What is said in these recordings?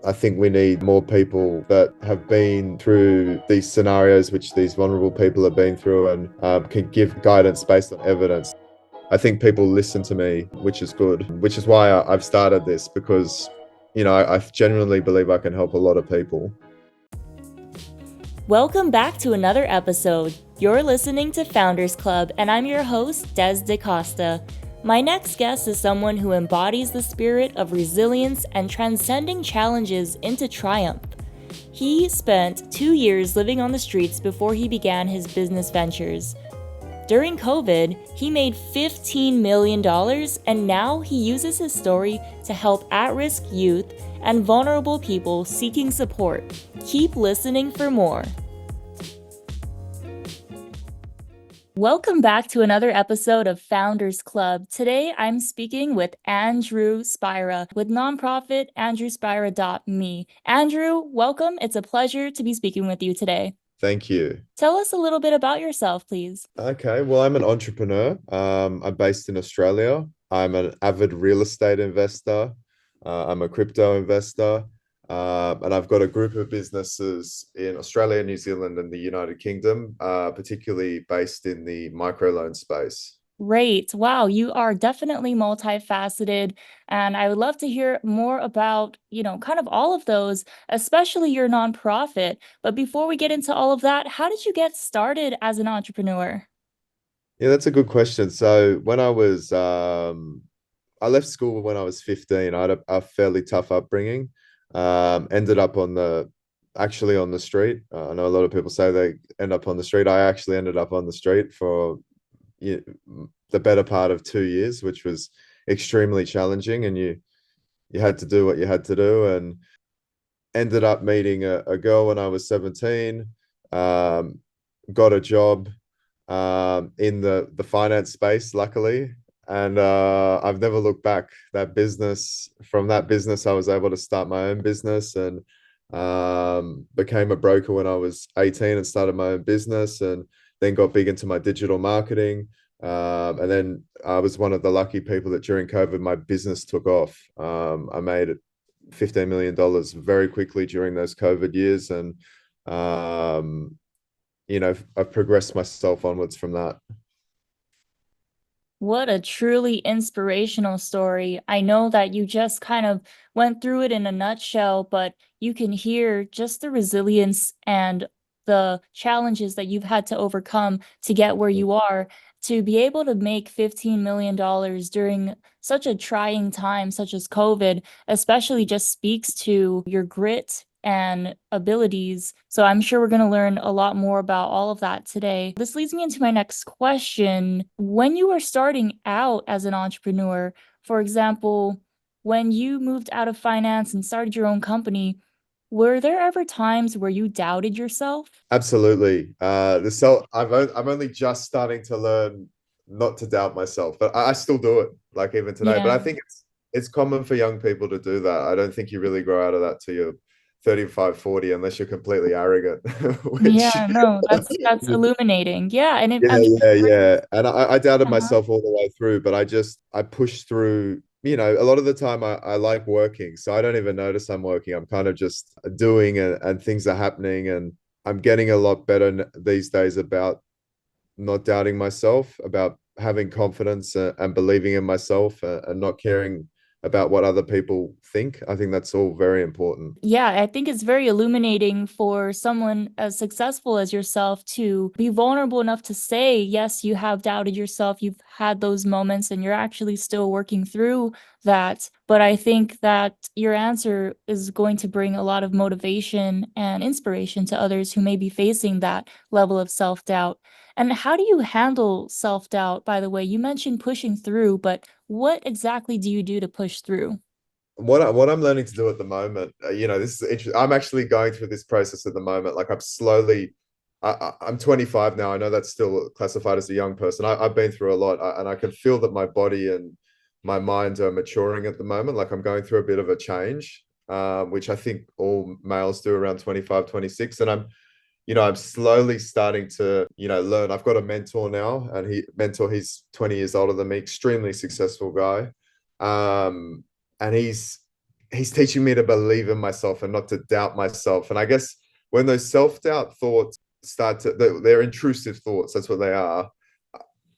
I think we need more people that have been through these scenarios which these vulnerable people have been through and can give guidance based on evidence. I think people listen to me, which is good, which is why I've started this because, I genuinely believe I can help a lot of people. Welcome back to another episode. You're listening to Founders Club, and I'm your host, Dez DeCosta. My next guest is someone who embodies the spirit of resilience and transcending challenges into triumph. He spent 2 years living on the streets before he began his business ventures. During COVID, he made $15 million, and now he uses his story to help at-risk youth and vulnerable people seeking support. Keep listening for more. Welcome back to another episode of Founders Club. Today, I'm speaking with Andrew Spira with nonprofit andrewspira.me. Andrew, welcome. It's a pleasure to be speaking with you today. Thank you. Tell us a little bit about yourself, please. Okay, well, I'm an entrepreneur. I'm based in Australia. I'm an avid real estate investor. I'm a crypto investor. And I've got a group of businesses in Australia, New Zealand, and the United Kingdom, particularly based in the microloan space. Great. Wow, you are definitely multifaceted. And I would love to hear more about, kind of all of those, especially your nonprofit. But before we get into all of that, how did you get started as an entrepreneur? Yeah, that's a good question. So I left school when I was 15. I had a fairly tough upbringing. Ended up actually on the street. I know a lot of people say they end up on the street. I actually ended up on the street for the better part of 2 years, which was extremely challenging. And you had to do what you had to do. And ended up meeting a girl when I was 17. Got a job in the finance space, luckily. And I've never looked back. From that business, I was able to start my own business and became a broker when I was 18 and started my own business and then got big into my digital marketing. And then I was one of the lucky people that during COVID, my business took off. I made $15 million very quickly during those COVID years. And, I've progressed myself onwards from that. What a truly inspirational story. I know that you just kind of went through it in a nutshell, but you can hear just the resilience and the challenges that you've had to overcome to get where you are. To be able to make $15 million during such a trying time, such as COVID, especially just speaks to your grit and abilities. So I'm sure we're going to learn a lot more about all of that today. This leads me into my next question. When you were starting out as an entrepreneur, for example, when you moved out of finance and started your own company, were there ever times where you doubted yourself? Absolutely. I'm only just starting to learn not to doubt myself, but I still do it, like even today. But Yeah. I think it's common for young people to do that. I don't think you really grow out of that till you're 35, 40, unless you're completely arrogant, which Yeah, no, that's illuminating. Yeah, and yeah, I'm yeah, yeah. And I doubted uh-huh. myself all the way through, but I pushed through. A lot of the time I like working, so I don't even notice I'm working. I'm kind of just doing and things are happening, and I'm getting a lot better these days about not doubting myself, about having confidence and believing in myself and not caring about what other people think. I think that's all very important. Yeah, I think it's very illuminating for someone as successful as yourself to be vulnerable enough to say, yes, you have doubted yourself, you've had those moments, and you're actually still working through that. But I think that your answer is going to bring a lot of motivation and inspiration to others who may be facing that level of self-doubt. And how do you handle self-doubt, by the way? You mentioned pushing through, but what exactly do you do to push through? What I'm learning to do at the moment, this is interesting. I'm actually going through this process at the moment. Like I'm 25 now. I know that's still classified as a young person. I've been through a lot, and I can feel that my body and my mind are maturing at the moment. Like I'm going through a bit of a change, which I think all males do around 25, 26. And I'm slowly starting to, learn. I've got a mentor now, and he's 20 years older than me, extremely successful guy. And he's teaching me to believe in myself and not to doubt myself. And I guess when those self-doubt thoughts start to, they're intrusive thoughts, that's what they are.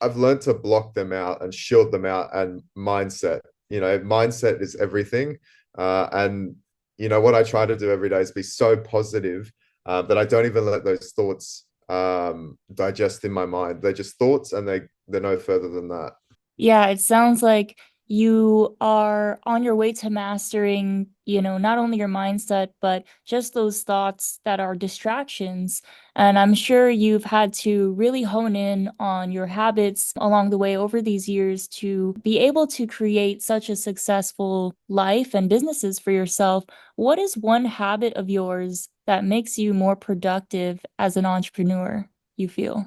I've learned to block them out and shield them out. And mindset, mindset is everything. And what I try to do every day is be so positive that I don't even let those thoughts digest in my mind. They're just thoughts, and they're no further than that. Yeah, it sounds like you are on your way to mastering, not only your mindset, but just those thoughts that are distractions. And I'm sure you've had to really hone in on your habits along the way over these years to be able to create such a successful life and businesses for yourself. What is one habit of yours that makes you more productive as an entrepreneur, you feel?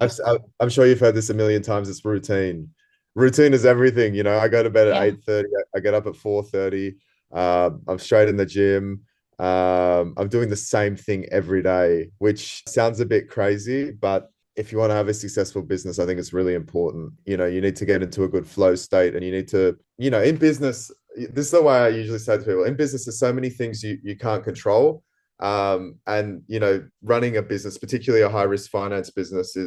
I'm sure you've heard this a million times. It's routine. Routine is everything. I go to bed at Yeah. 8:30. I get up at 4:30. I'm straight in the gym. I'm doing the same thing every day, which sounds a bit crazy, but if you want to have a successful business, I think it's really important. You need to get into a good flow state, and you need to, in business, this is the way I usually say to people, in business, there's so many things you can't control. And running a business, particularly a high risk finance business,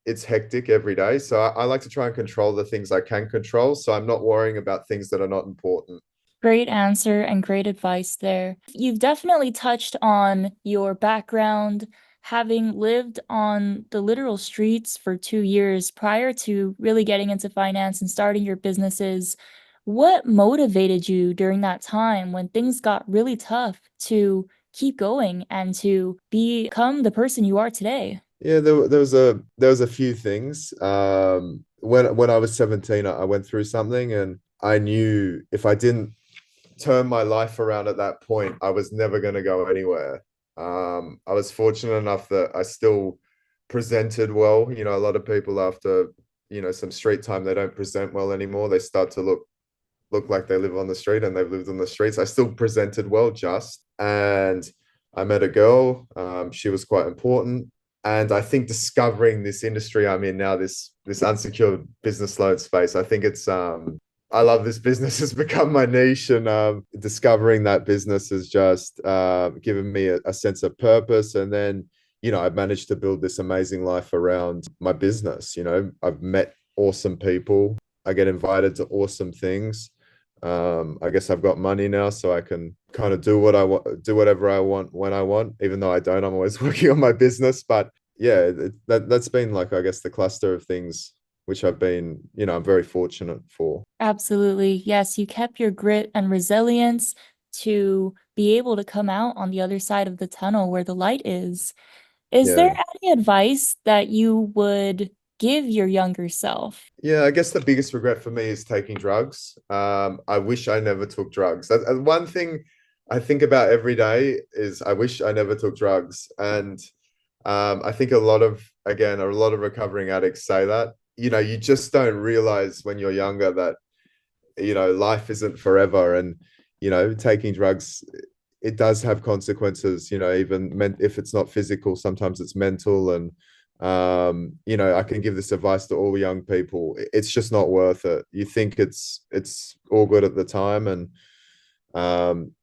it's hectic every day. So I like to try and control the things I can control, so I'm not worrying about things that are not important. Great answer and great advice there. You've definitely touched on your background, having lived on the literal streets for 2 years prior to really getting into finance and starting your businesses. What motivated you during that time when things got really tough to keep going and to become the person you are today? Yeah, there was a few things. When I was 17, I went through something, and I knew if I didn't turn my life around at that point, I was never going to go anywhere. I was fortunate enough that I still presented well. A lot of people after, some street time, they don't present well anymore. They start to look like they live on the street, and they've lived on the streets. I still presented well, and I met a girl. She was quite important. And I think discovering this industry I'm in now, this unsecured business loan space, I think I love this business. It's become my niche, and discovering that business has just given me a sense of purpose. And then, I've managed to build this amazing life around my business. I've met awesome people. I get invited to awesome things. I guess I've got money now, so I can kind of do what I want, do whatever I want when I want, even though I don't. I'm always working on my business, but yeah, that's been like, I guess, the cluster of things which I've been, I'm very fortunate for. Absolutely. Yes, you kept your grit and resilience to be able to come out on the other side of the tunnel where the light is. Is there Yeah. any advice that you would give your younger self? Yeah, I guess the biggest regret for me is taking drugs. I wish I never took drugs. One thing I think about every day is I wish I never took drugs. And I think a lot of recovering addicts say that. You just don't realize when you're younger that, life isn't forever. And, taking drugs, it does have consequences, even if it's not physical, sometimes it's mental. And I can give this advice to all young people. It's just not worth it. You think it's all good at the time, and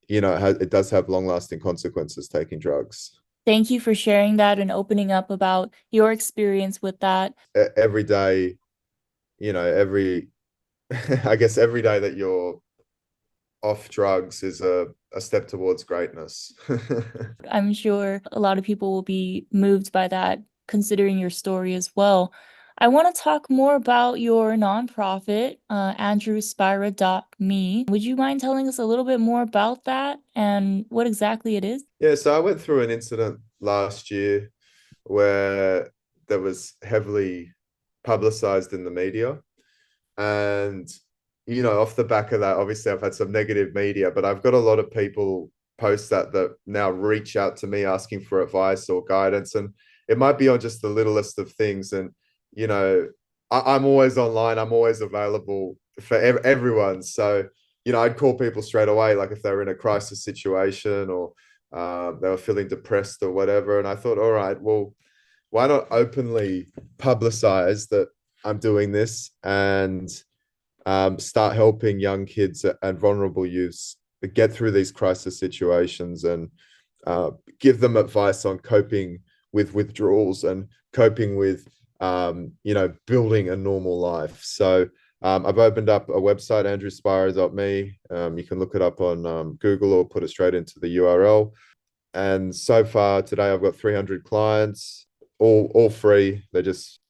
it does have long lasting consequences, taking drugs. Thank you for sharing that and opening up about your experience with that. Every day, every I guess every day that you're off drugs is a step towards greatness. I'm sure a lot of people will be moved by that, considering your story as well. I want to talk more about your nonprofit, andrewspira.me. Would you mind telling us a little bit more about that and what exactly it is? Yeah, so I went through an incident last year where that was heavily publicized in the media. And, off the back of that, obviously I've had some negative media, but I've got a lot of people post that now reach out to me asking for advice or guidance. And it might be on just the littlest of things. And, I'm always online, I'm always available for everyone. So, I'd call people straight away, like if they were in a crisis situation, or they were feeling depressed or whatever. And I thought, all right, well, why not openly publicize that I'm doing this, and start helping young kids and vulnerable youths get through these crisis situations and uh, give them advice on coping with withdrawals and coping with building a normal life. So I've opened up a website, andrewspira.me. You can look it up on Google or put it straight into the URL. And so far today, I've got 300 clients, all free. They're just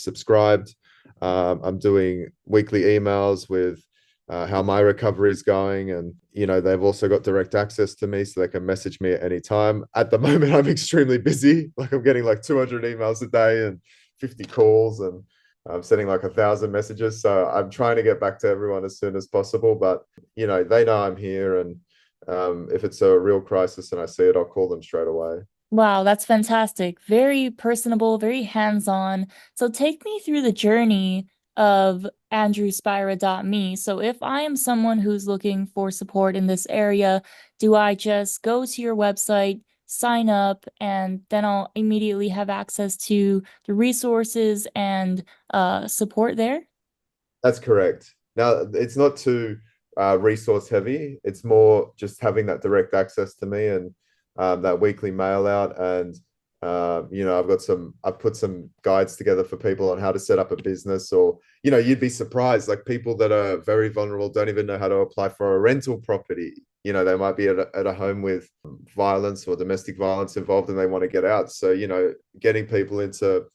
subscribed. I'm doing weekly emails with how my recovery is going, and they've also got direct access to me, so they can message me at any time. At the moment, I'm extremely busy. Like I'm getting like 200 emails a day and 50 calls, and I'm sending like 1,000 messages. So I'm trying to get back to everyone as soon as possible. But they know I'm here, and if it's a real crisis and I see it, I'll call them straight away. Wow, that's fantastic. Very personable, very hands-on. So take me through the journey of andrewspira.me. So if I am someone who's looking for support in this area, do I just go to your website, sign up, and then I'll immediately have access to the resources and support there? That's correct. Now, it's not too resource heavy. It's more just having that direct access to me and that weekly mail out. And, I've put some guides together for people on how to set up a business, or, you'd be surprised, like people that are very vulnerable don't even know how to apply for a rental property. They might be at a home with violence or domestic violence involved and they want to get out. So, getting people into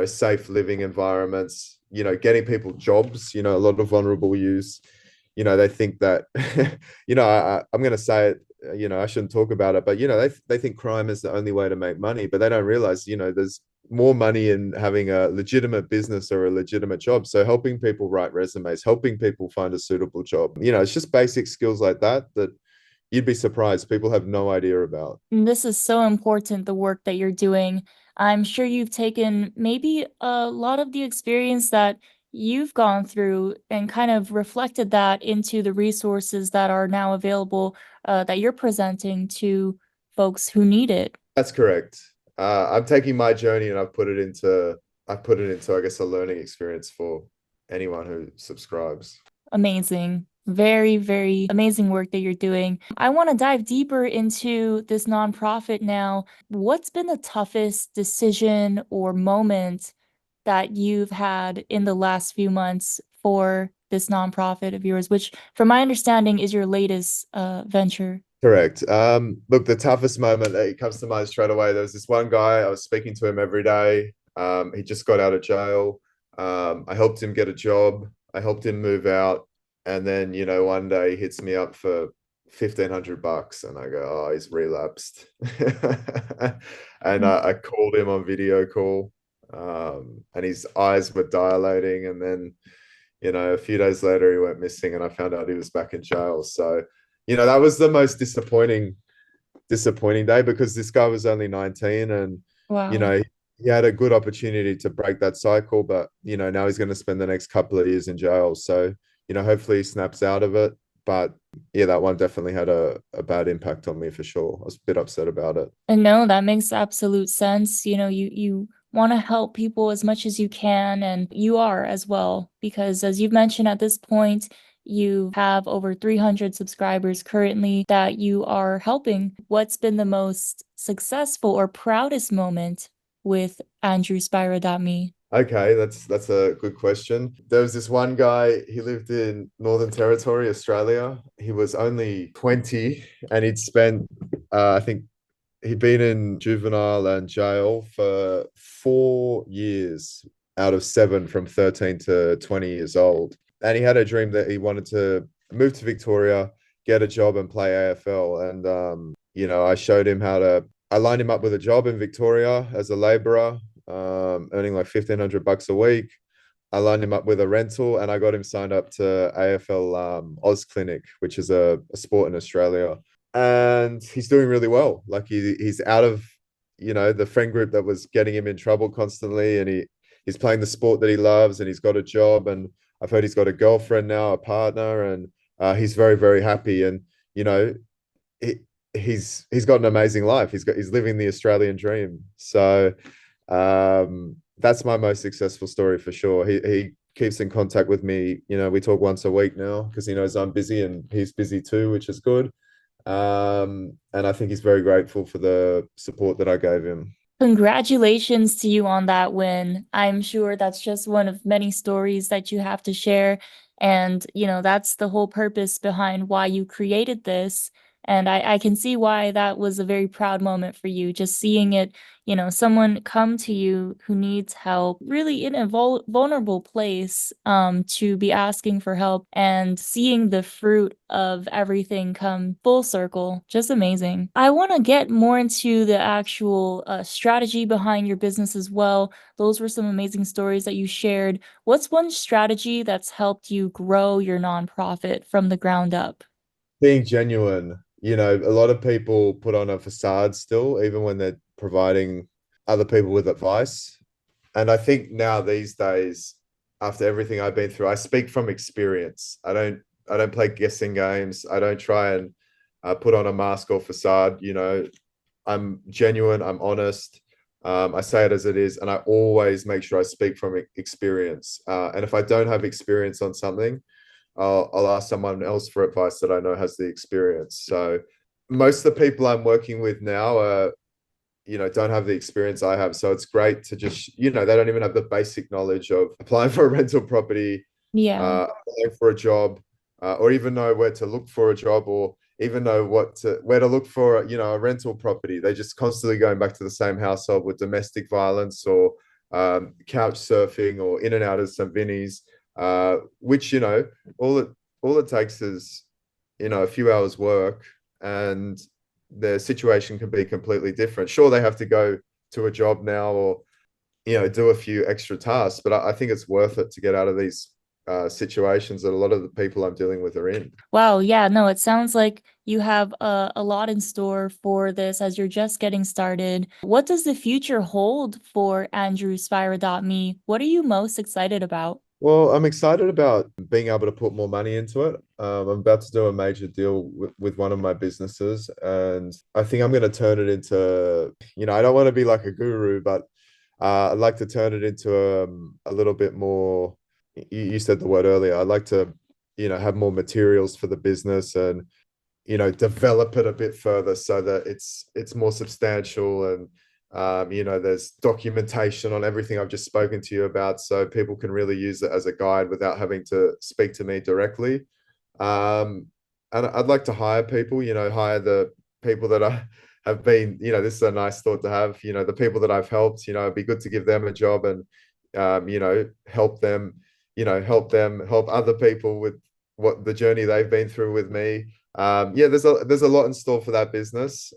safe living environments, getting people jobs, a lot of vulnerable youth, they think that, I'm going to say it, I shouldn't talk about it, but, they think crime is the only way to make money, but they don't realize, there's more money in having a legitimate business or a legitimate job. So helping people write resumes, helping people find a suitable job, it's just basic skills like that you'd be surprised people have no idea about. And this is so important, the work that you're doing. I'm sure you've taken maybe a lot of the experience that you've gone through and kind of reflected that into the resources that are now available, that you're presenting to folks who need it. That's correct. I'm taking my journey and I've put it into, I guess, a learning experience for anyone who subscribes. Amazing. Very, very amazing work that you're doing. I want to dive deeper into this nonprofit now. What's been the toughest decision or moment that you've had in the last few months for this nonprofit of yours, which, from my understanding, is your latest venture? Correct. Look, the toughest moment that comes to mind straight away, there was this one guy, I was speaking to him every day. He just got out of jail. I helped him get a job. I helped him move out. And then, one day he hits me up for $1,500 and I go, oh, he's relapsed. And I called him on video call, and his eyes were dilating. And then, a few days later he went missing and I found out he was back in jail. So, that was the most disappointing day, because this guy was only 19 and, you Wow. know, he had a good opportunity to break that cycle, but, now he's going to spend the next couple of years in jail. So, hopefully he snaps out of it. But yeah, that one definitely had a bad impact on me for sure. I was a bit upset about it. And no, that makes absolute sense. You want to help people as much as you can, and you are as well, because as you've mentioned at this point, you have over 300 subscribers currently that you are helping. What's been the most successful or proudest moment with andrewspira.me? Okay, that's a good question. There was this one guy, he lived in Northern Territory, Australia. He was only 20 and he'd spent, I think he'd been in juvenile and jail for 4 years out of seven, from 13 to 20 years old. And he had a dream that he wanted to move to Victoria, get a job and play AFL. And, I lined him up with a job in Victoria as a laborer, earning like $1,500 a week. I lined him up with a rental and I got him signed up to AFL Oz Clinic, which is a sport in Australia. And he's doing really well. Like he's out of, the friend group that was getting him in trouble constantly. And he's playing the sport that he loves and he's got a job. And I've heard he's got a girlfriend now, a partner, and he's very, very happy. And, he, he's got an amazing life. He's living the Australian dream. So that's my most successful story for sure. He keeps in contact with me. We talk once a week now because he knows I'm busy and he's busy too, which is good. And I think he's very grateful for the support that I gave him. Congratulations to you on that win. I'm sure that's just one of many stories that you have to share. And, that's the whole purpose behind why you created this. And I can see why that was a very proud moment for you, just seeing it, someone come to you who needs help, really in a vulnerable place, to be asking for help and seeing the fruit of everything come full circle. Just amazing. I want to get more into the actual strategy behind your business as well. Those were some amazing stories that you shared. What's one strategy that's helped you grow your nonprofit from the ground up? Being genuine. A lot of people put on a facade still, even when they're providing other people with advice. And I think now these days, after everything I've been through, I speak from experience. I don't play guessing games. I don't try and put on a mask or facade. I'm genuine. I'm honest. I say it as it is, and I always make sure I speak from experience. And if I don't have experience on something, I'll ask someone else for advice that I know has the experience. So most of the people I'm working with now are, don't have the experience I have. So it's great to just, they don't even have the basic knowledge of applying for a rental property, Yeah. applying for a job, or even know where to look for a job, or even know where to look for, a rental property. They just constantly going back to the same household with domestic violence or couch surfing or in and out of St. Vinny's, which, all it all it takes is, a few hours work, and their situation can be completely different. Sure, they have to go to a job now or, do a few extra tasks, but I think it's worth it to get out of these situations that a lot of the people I'm dealing with are in. Wow, yeah, no, it sounds like you have a lot in store for this as you're just getting started. What does the future hold for AndrewSpira.me? What are you most excited about? Well, I'm excited about being able to put more money into it. I'm about to do a major deal with one of my businesses, and I think I'm going to turn it into, I don't want to be like a guru, but I'd like to turn it into a little bit more. You said the word earlier. I'd like to, have more materials for the business and, develop it a bit further so that it's more substantial, and there's documentation on everything I've just spoken to you about, so people can really use it as a guide without having to speak to me directly. And I'd like to hire people, hire the people that I have been, this is a nice thought to have, the people that I've helped, it'd be good to give them a job and, help them, help other people with what the journey they've been through with me. Yeah, there's a lot in store for that business.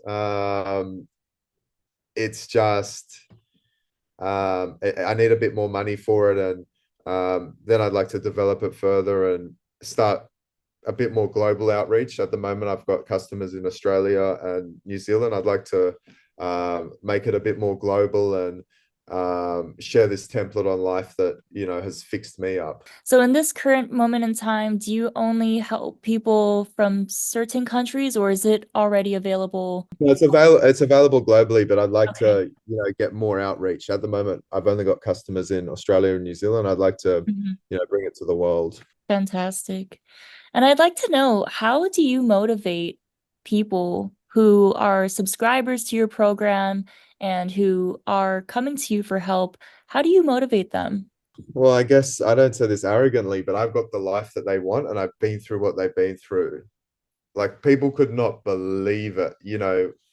It's just I need a bit more money for it, and then I'd like to develop it further and start a bit more global outreach. At the moment, I've got customers in Australia and New Zealand. I'd like to make it a bit more global and share this template on life that has fixed me up. So, in this current moment in time, do you only help people from certain countries or is it already available? No, it's available globally, but I'd like Okay. to, get more outreach. At the moment, I've only got customers in Australia and New Zealand. I'd like to, Mhm. bring it to the world. Fantastic. And I'd like to know, how do you motivate people who are subscribers to your program and who are coming to you for help? How do you motivate them? Well, I guess I don't say this arrogantly, but I've got the life that they want, and I've been through what they've been through. Like, people could not believe it.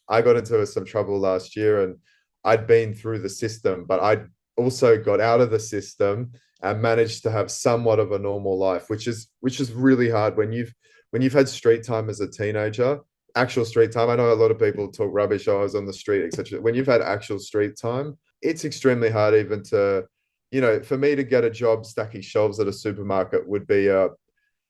I got into some trouble last year, and I'd been through the system, but I'd also got out of the system and managed to have somewhat of a normal life, which is really hard when you've had street time as a teenager, actual street time. I know a lot of people talk rubbish, oh, I was on the street, etc. When you've had actual street time, it's extremely hard even to, for me to get a job stacking shelves at a supermarket would be a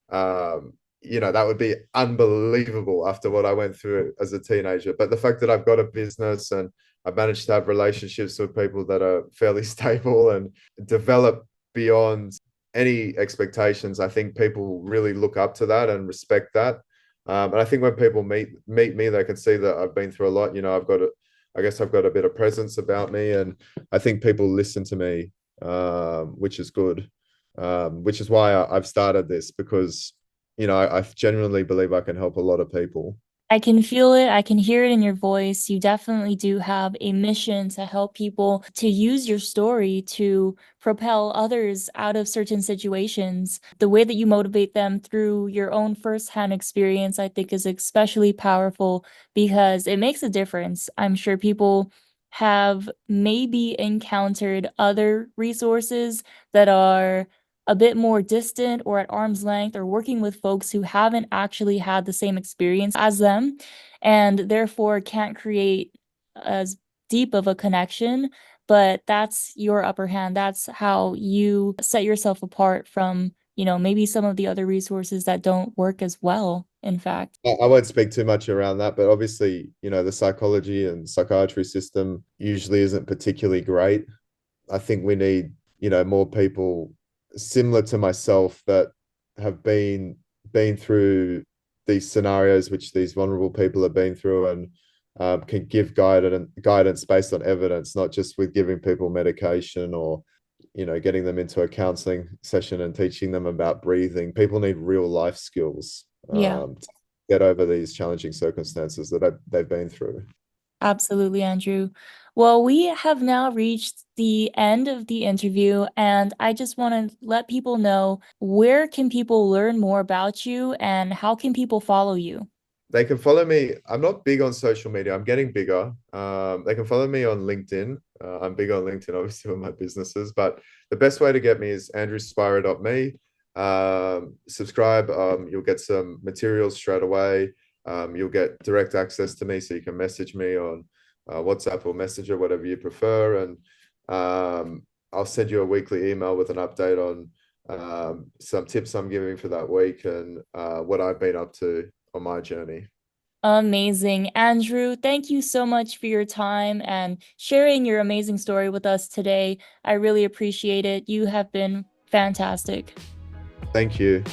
that would be unbelievable after what I went through as a teenager. But the fact that I've got a business and I've managed to have relationships with people that are fairly stable and develop beyond any expectations, I think people really look up to that and respect that. And I think when people meet me, they can see that I've been through a lot. I guess I've got a bit of presence about me, and I think people listen to me, which is good. which is why I've started this, because I genuinely believe I can help a lot of people. I can feel it. I can hear it in your voice. You definitely do have a mission to help people, to use your story to propel others out of certain situations. The way that you motivate them through your own firsthand experience, I think, is especially powerful because it makes a difference. I'm sure people have maybe encountered other resources that are a bit more distant or at arm's length, or working with folks who haven't actually had the same experience as them and therefore can't create as deep of a connection. But that's your upper hand. That's how you set yourself apart from, maybe some of the other resources that don't work as well, in fact. I won't speak too much around that, but obviously, the psychology and psychiatry system usually isn't particularly great. I think we need, more people similar to myself that have been through these scenarios which these vulnerable people have been through, and can give guidance based on evidence, not just with giving people medication or getting them into a counseling session and teaching them about breathing. People need real life skills Yeah. to get over these challenging circumstances that they've been through. Absolutely, Andrew. Well, we have now reached the end of the interview, and I just want to let people know, where can people learn more about you and how can people follow you? They can follow me. I'm not big on social media. I'm getting bigger. They can follow me on LinkedIn. I'm big on LinkedIn, obviously, with my businesses. But the best way to get me is andrewspira.me. Subscribe. You'll get some materials straight away. You'll get direct access to me, so you can message me on WhatsApp or Messenger, whatever you prefer. And I'll send you a weekly email with an update on some tips I'm giving for that week and what I've been up to on my journey. Amazing. Andrew, thank you so much for your time and sharing your amazing story with us today. I really appreciate it. You have been fantastic. Thank you.